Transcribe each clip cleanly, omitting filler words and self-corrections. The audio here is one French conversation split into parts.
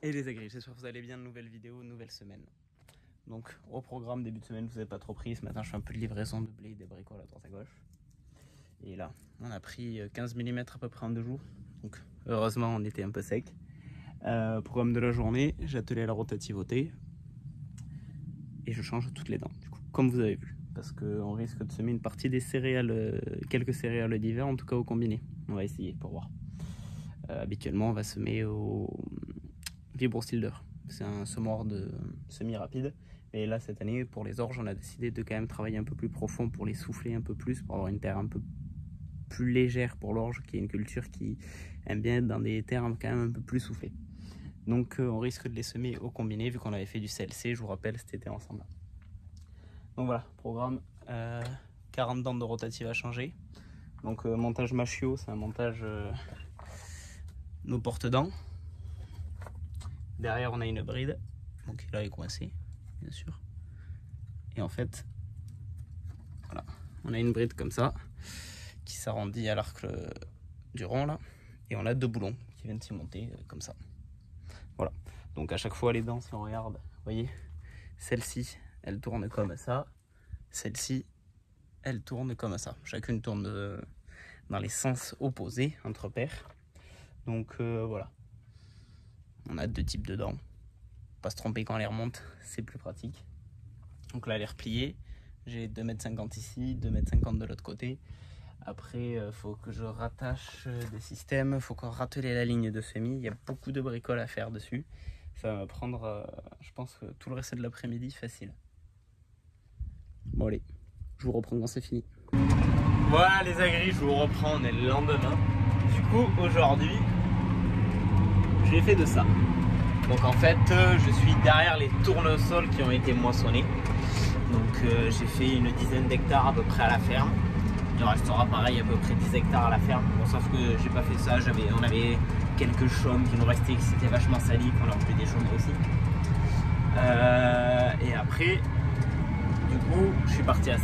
Et les agris, j'espère que vous allez bien, nouvelle vidéo, nouvelle semaine. Donc au programme, début de semaine, vous n'avez pas trop pris. Ce matin, je fais un peu de livraison de blé et des bricoles à droite à gauche. Et là, on a pris 15 mm à peu près en 2 jours. Donc heureusement, on était un peu sec. Programme de la journée, j'ai attelé à la rotative au thé. Et je change toutes les dents, du coup, comme vous avez vu. Parce qu'on risque de semer une partie des céréales, quelques céréales d'hiver, en tout cas au combiné. On va essayer pour voir. Habituellement, on va semer au Vibrosilder. C'est un semoir de semi-rapide. Et là, cette année, pour les orges, on a décidé de quand même travailler un peu plus profond pour les souffler un peu plus, pour avoir une terre un peu plus légère pour l'orge, qui est une culture qui aime bien être dans des terres quand même un peu plus soufflées. Donc on risque de les semer au combiné, vu qu'on avait fait du CLC, je vous rappelle, cet été ensemble. Donc voilà, programme 40 dents de rotative à changer. Donc montage machio, c'est un montage nos porte-dents. Derrière on a une bride, donc là il est coincé, bien sûr. Et en fait, voilà, on a une bride comme ça, qui s'arrondit à l'arc du rond là. Et on a 2 boulons qui viennent s'y monter comme ça. Voilà, donc à chaque fois les dents, si on regarde, vous voyez, celle-ci, elle tourne comme ça. Celle-ci, elle tourne comme ça. Chacune tourne dans les sens opposés, entre paires. Donc voilà. On a 2 types de dents. Pas se tromper quand on les remonte, c'est plus pratique. Donc là, elle est repliée. J'ai 2,50 m ici, 2,50 m de l'autre côté. Après, il faut que je rattache des systèmes. Il faut qu'on rateler la ligne de semis. Il y a beaucoup de bricoles à faire dessus. Ça va prendre, je pense, tout le reste de l'après-midi facile. Bon allez, je vous reprends quand c'est fini. Voilà les agris, je vous reprends, on est le lendemain. Du coup, aujourd'hui, j'ai fait de ça. Donc en fait, je suis derrière les tournesols qui ont été moissonnés. Donc j'ai fait une dizaine d'hectares à peu près à la ferme. Il restera pareil à peu près 10 hectares à la ferme. Bon, sauf que j'ai pas fait ça, on avait quelques chaumes qui nous restaient, qui s'étaient vachement salis, qu'on leur fait des chaumes aussi. Et après, du coup, je suis parti à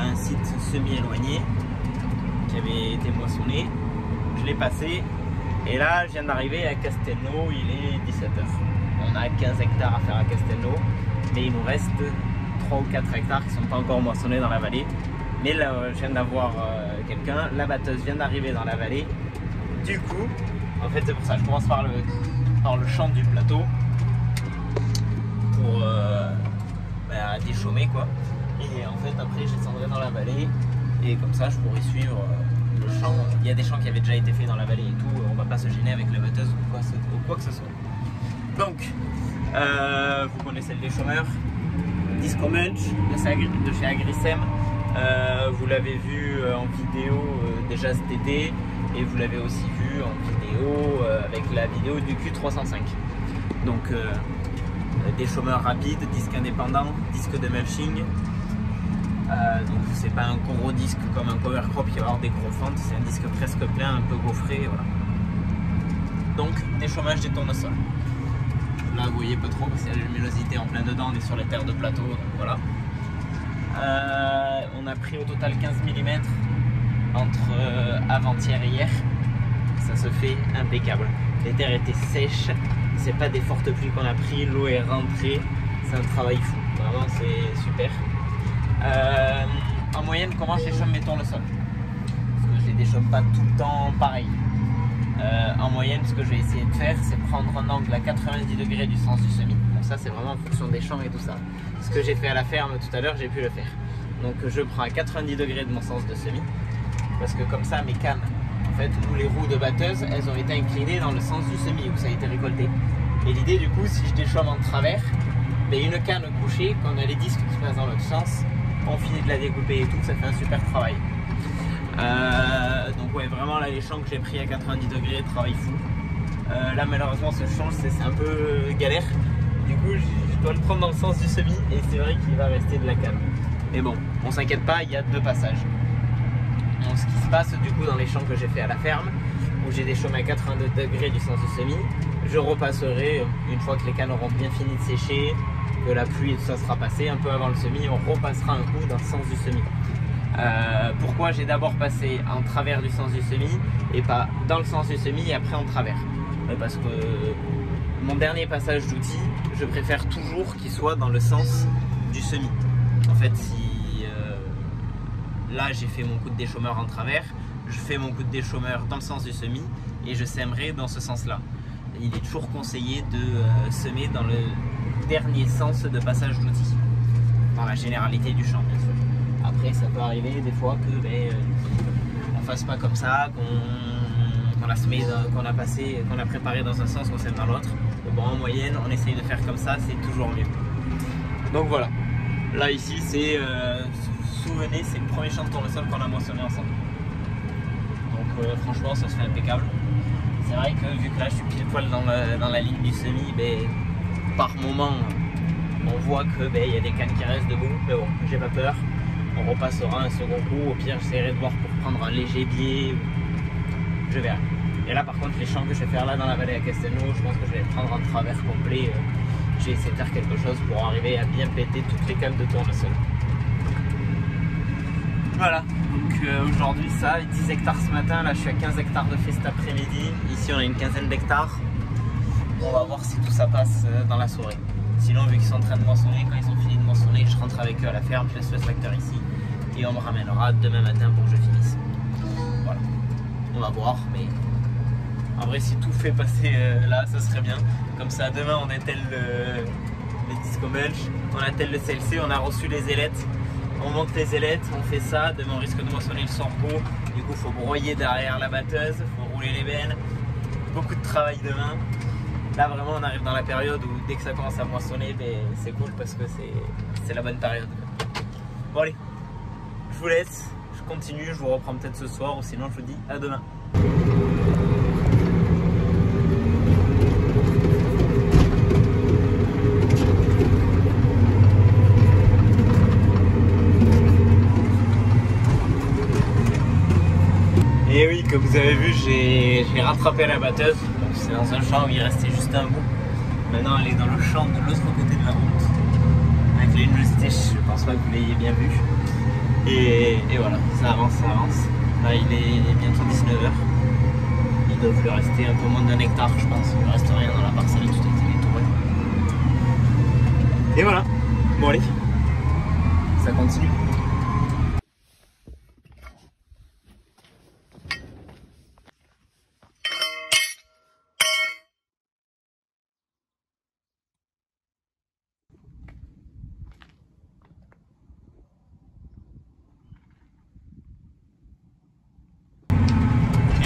un site semi-éloigné qui avait été moissonné. Je l'ai passé. Et là, je viens d'arriver à Castelnau, il est 17 h. On a 15 hectares à faire à Castelnau, mais il nous reste 3 ou 4 hectares qui ne sont pas encore moissonnés dans la vallée. Mais là, je viens d'avoir quelqu'un, la batteuse vient d'arriver dans la vallée. Du coup, en fait, c'est pour ça, je commence par le champ du plateau pour déchaumer, quoi. Et en fait, après, je descendrai dans la vallée et comme ça, je pourrai suivre le champ. Il y a des champs qui avaient déjà été faits dans la vallée et tout, on va pas se gêner avec la batteuse ou quoi que ce soit. Donc, vous connaissez le déchaumeur, Disco Munch de chez Agrisem. Vous l'avez vu en vidéo déjà cet été et vous l'avez aussi vu en vidéo avec la vidéo du Q305. Donc déchaumeur rapide, disque indépendant, disque de mulching. Donc c'est pas un gros disque comme un cover crop qui va avoir des gros fentes, c'est un disque presque plein, un peu gaufré, voilà. Donc déchaumage des tournesols. Là vous voyez pas trop parce qu'il y a la luminosité en plein dedans, on est sur les terres de plateau, donc voilà. On a pris au total 15 mm entre avant-hier et hier. Ça se fait impeccable. Les terres étaient sèches, c'est pas des fortes pluies qu'on a pris, l'eau est rentrée, c'est un travail fou, vraiment c'est super. En moyenne, comment je déchaume mes tournesols? Parce que je les déchaume pas tout le temps pareil. En moyenne, ce que je vais essayer de faire, c'est prendre un angle à 90 degrés du sens du semis. Donc ça, c'est vraiment en fonction des champs et tout ça. Ce que j'ai fait à la ferme tout à l'heure, j'ai pu le faire. Donc je prends à 90 degrés de mon sens de semis. Parce que comme ça, mes cannes, en fait, ou les roues de batteuse, elles ont été inclinées dans le sens du semis où ça a été récolté. Et l'idée, du coup, si je déchaume en travers, mais une canne couchée, quand on a les disques qui passent dans l'autre sens, on finit de la découper et tout, ça fait un super travail. Donc ouais, vraiment là les champs que j'ai pris à 90 degrés, travail fou. Là malheureusement ce champ c'est un peu galère. Du coup je dois le prendre dans le sens du semis et c'est vrai qu'il va rester de la canne. Mais bon, on s'inquiète pas, il y a 2 passages. Donc ce qui se passe du coup dans les champs que j'ai fait à la ferme, où j'ai déchaumé à 82 degrés du sens du semis, je repasserai une fois que les cannes auront bien fini de sécher, que la pluie et tout ça sera passé, un peu avant le semis, on repassera un coup dans le sens du semis. Pourquoi j'ai d'abord passé en travers du sens du semis et pas dans le sens du semis et après en travers? Parce que mon dernier passage d'outil, je préfère toujours qu'il soit dans le sens du semis. En fait, si là j'ai fait mon coup de déchômeur en travers, je fais mon coup de déchômeur dans le sens du semis et je sèmerai dans ce sens-là. Il est toujours conseillé de semer dans le dernier sens de passage d'outil, dans la généralité du champ bien sûr. Après ça peut arriver des fois que on fasse pas comme ça, qu'on a semé, qu'on a préparé dans un sens, qu'on sème dans l'autre. Bon, en moyenne on essaye de faire comme ça, c'est toujours mieux. Donc voilà, là ici c'est, souvenez, c'est le premier champ de tournesol qu'on a moissonné ensemble. Donc franchement ça se fait impeccable. C'est vrai que vu que là je suis pile poil dans la ligne du semis, par moment on voit que y a des cannes qui restent debout, mais bon, j'ai pas peur, on repassera un second coup, au pire j'essaierai de voir pour prendre un léger biais, je verrai. Et là par contre les champs que je vais faire là dans la vallée à Castelnau, je pense que je vais prendre un travers complet, j'ai essayé de faire quelque chose pour arriver à bien péter toutes les cannes de tournesol. Voilà, donc aujourd'hui ça, 10 hectares ce matin, là je suis à 15 hectares de fait cet après-midi, ici on a une quinzaine d'hectares. On va voir si tout ça passe dans la soirée. Sinon vu qu'ils sont en train de moissonner, quand ils ont fini de moissonner, je rentre avec eux à la ferme, je laisse le tracteur ici et on me ramènera demain matin pour que je finisse. Voilà, on va voir, mais en vrai si tout fait passer là, ça serait bien. Comme ça demain on attelle les disco mulch, on attelle le CLC, on a reçu les ailettes. On monte les ailettes, on fait ça, demain on risque de moissonner le sorgho, du coup il faut broyer derrière la batteuse, il faut rouler les bennes, beaucoup de travail demain. Là vraiment on arrive dans la période où dès que ça commence à moissonner, c'est cool parce que c'est la bonne période. Bon allez, je vous laisse, je continue, je vous reprends peut-être ce soir ou sinon je vous dis à demain. Et oui, comme vous avez vu, j'ai rattrapé la batteuse. C'est dans un champ où il restait juste un bout. Maintenant, elle est dans le champ de l'autre côté de la route. Avec les luminosité, je pense pas que vous l'ayez bien vu. Et voilà, ça avance, ça avance. Là, il est bientôt 19h. Il doit lui rester un peu moins d'un hectare, je pense. Il ne reste rien dans la parcelle, tout a été détouré. Et voilà. Bon, allez, ça continue.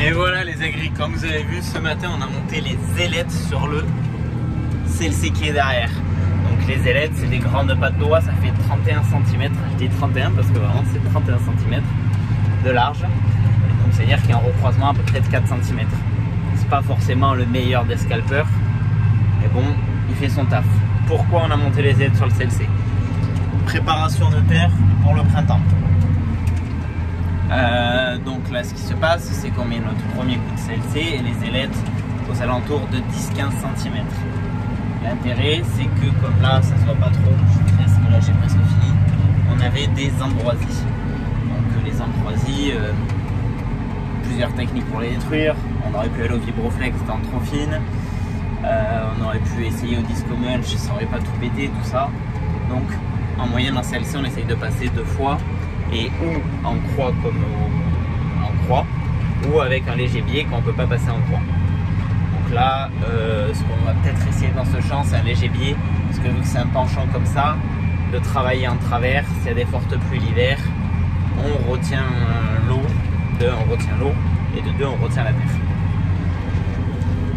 Et voilà les aigris, comme vous avez vu ce matin on a monté les ailettes sur le CLC qui est derrière. Donc les ailettes c'est des grandes pattes d'oie, ça fait 31 cm, je dis 31 parce que vraiment c'est 31 cm de large. Donc c'est à dire qu'il y a un recroisement à peu près de 4 cm. C'est pas forcément le meilleur des scalpers, mais bon il fait son taf. Pourquoi on a monté les ailettes sur le CLC? Préparation de terre pour le printemps. Donc là ce qui se passe c'est qu'on met notre premier coup de CLC et les ailettes aux alentours de 10-15 cm. L'intérêt c'est que comme là ça se voit pas trop, là j'ai presque fini, on avait des ambroisies. Donc les ambroisies, plusieurs techniques pour les détruire. On aurait pu aller au vibroflex dans trop fine, on aurait pu essayer au disco mulch, ça aurait pas tout pété tout ça. Donc en moyenne en CLC on essaye de passer 2 fois. Et ou en croix comme en croix, ou avec un léger biais qu'on ne peut pas passer en croix. Donc là, ce qu'on va peut-être essayer dans ce champ, c'est un léger biais, parce que vu que c'est un penchant comme ça, de travailler en travers, s'il y a des fortes pluies l'hiver, on retient l'eau, de 1 on retient l'eau, et de 2 on retient la terre.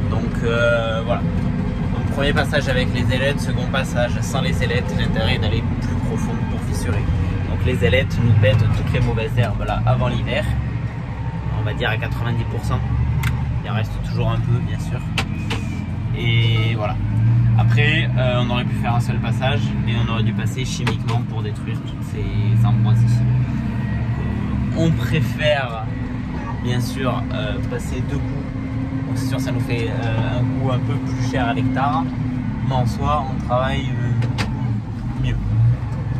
Donc voilà. Donc premier passage avec les ailettes, second passage sans les ailettes, l'intérêt est d'aller plus profond pour fissurer. Donc les ailettes nous pètent toutes les mauvaises herbes là avant l'hiver, on va dire à 90%, il en reste toujours un peu bien sûr. Et voilà, après on aurait pu faire un seul passage et on aurait dû passer chimiquement pour détruire toutes ces ambroisies. On préfère bien sûr passer 2 coups, bon, c'est sûr ça nous fait un coût un peu plus cher à l'hectare, mais en soi on travaille mieux.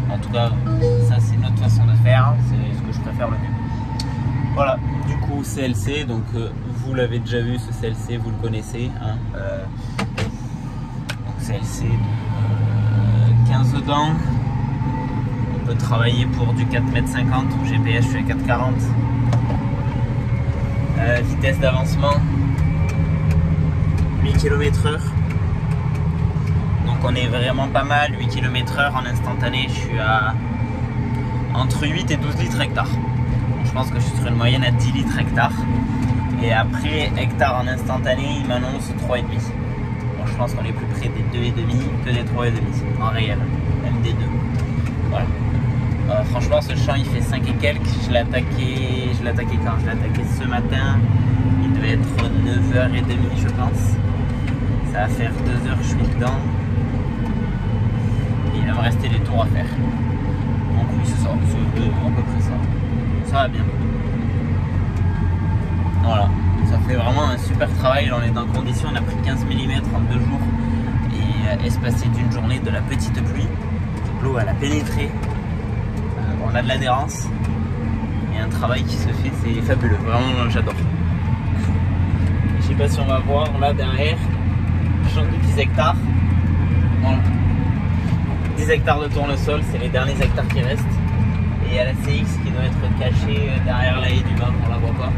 En tout cas, ça c'est notre façon de faire, c'est ce que je préfère le mieux. Voilà, du coup CLC, donc vous l'avez déjà vu ce CLC, vous le connaissez. Hein, CLC de 15 dents. On peut travailler pour du 4,50 m. GPS, je suis à 4,40 m. Vitesse d'avancement 8 km/h. Donc on est vraiment pas mal. 8 km/h en instantané, je suis à entre 8 et 12 litres hectare. Je pense que je suis sur une moyenne à 10 litres hectare. Et après, hectare en instantané, il m'annonce 3,5. Bon, je pense qu'on est plus près des 2,5 que des 3,5 en réel, même des 2. Voilà. Franchement, ce champ il fait 5 et quelques. Je l'ai attaqué quand? Je l'ai attaqué ce matin. Il devait être 9h30, je pense. Ça va faire 2 heures que je suis dedans. Et il va me rester des tours à faire. Donc oui, c'est ça, c'est à peu près ça. Ça va bien. Voilà, ça fait vraiment un super travail. On est dans conditions, on a pris 15 mm en 2 jours et espacé d'une journée de la petite pluie. L'eau elle a pénétré, on a de l'adhérence et un travail qui se fait, c'est fabuleux. Vraiment, j'adore. Je sais pas si on va voir là derrière, champ de 10 hectares. Voilà. 10 hectares de tournesol, c'est les derniers hectares qui restent. Et il y a la CX qui doit être cachée derrière la haie du bas, on la voit pas.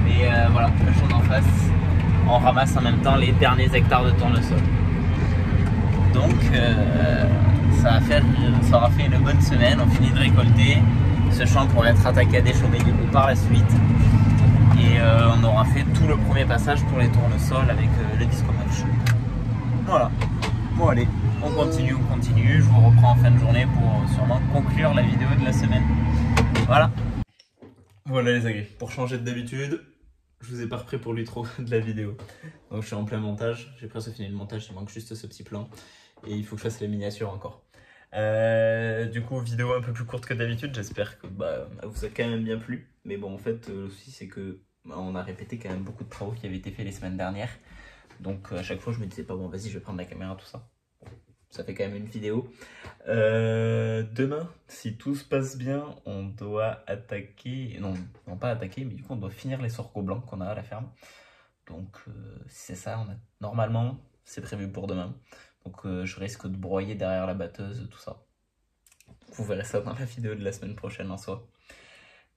Mais voilà, le champ d'en face, on ramasse en même temps les derniers hectares de tournesol. Donc ça aura fait une bonne semaine, on finit de récolter. Ce champ pourrait être attaqué à des chaumes du coup par la suite. Et on aura fait tout le premier passage pour les tournesols avec le disco mulch. Voilà, bon allez, on continue, je vous reprends en fin de journée pour sûrement conclure la vidéo de la semaine. Voilà. Voilà les amis, pour changer d'habitude, je vous ai pas repris pour l'intro de la vidéo. Donc je suis en plein montage, j'ai presque fini le montage, il manque juste ce petit plan. Et il faut que je fasse les miniatures encore. Du coup, vidéo un peu plus courte que d'habitude, j'espère que elle vous a quand même bien plu. Mais bon, en fait, le souci c'est que on a répété quand même beaucoup de travaux qui avaient été faits les semaines dernières. Donc à chaque fois je me disais pas bon vas-y je vais prendre la caméra, tout ça. Ça fait quand même une vidéo. Demain, si tout se passe bien, on doit attaquer... Non pas attaquer, mais du coup on doit finir les sorgho blancs qu'on a à la ferme. Donc si c'est ça, normalement c'est prévu pour demain. Donc je risque de broyer derrière la batteuse, tout ça. Vous verrez ça dans la vidéo de la semaine prochaine en soi.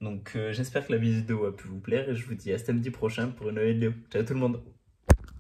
Donc j'espère que la vidéo a pu vous plaire et je vous dis à samedi prochain pour une nouvelle vidéo. Ciao tout le monde!